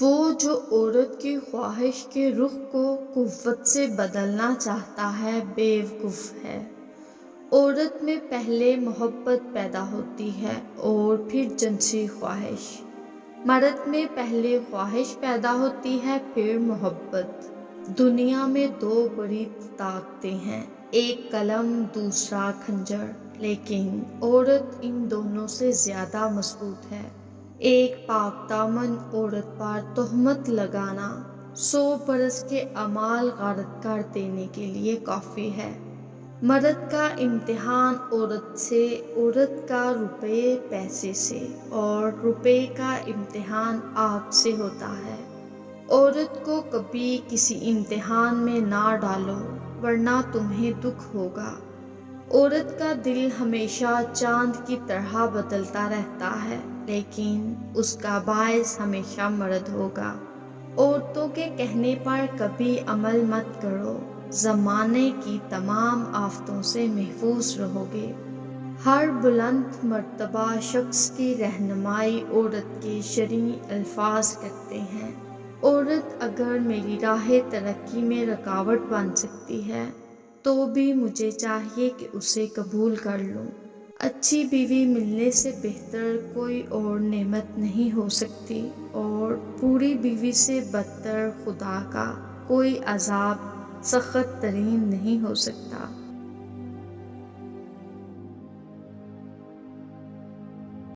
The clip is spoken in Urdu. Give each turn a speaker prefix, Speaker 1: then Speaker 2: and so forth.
Speaker 1: وہ جو عورت کی خواہش کے رخ کو قوت سے بدلنا چاہتا ہے بیوقوف ہے۔ عورت میں پہلے محبت پیدا ہوتی ہے اور پھر جنسی خواہش۔ مرد میں پہلے خواہش پیدا ہوتی ہے پھر محبت۔ دنیا میں دو بڑی طاقتیں ہیں، ایک قلم دوسرا خنجر، لیکن عورت ان دونوں سے زیادہ مضبوط ہے۔ ایک پاک دامن عورت پر تہمت لگانا 100 برس کے اعمال غارت کر دینے کے لیے کافی ہے۔ مرد کا امتحان عورت سے، عورت کا روپے پیسے سے اور روپے کا امتحان آگ سے ہوتا ہے۔ عورت کو کبھی کسی امتحان میں نہ ڈالو ورنہ تمہیں دکھ ہوگا۔ عورت کا دل ہمیشہ چاند کی طرح بدلتا رہتا ہے، لیکن اس کا باعث ہمیشہ مرد ہوگا۔ عورتوں کے کہنے پر کبھی عمل مت کرو، زمانے کی تمام آفتوں سے محفوظ رہو گے۔ ہر بلند مرتبہ شخص کی رہنمائی عورت کے شرعی الفاظ کرتے ہیں۔ عورت اگر میری راہ ترقی میں رکاوٹ بن سکتی ہے تو بھی مجھے چاہیے کہ اسے قبول کر لوں۔ اچھی بیوی ملنے سے بہتر کوئی اور نعمت نہیں ہو سکتی، اور بری بیوی سے بدتر خدا کا کوئی عذاب سخت ترین نہیں ہو سکتا۔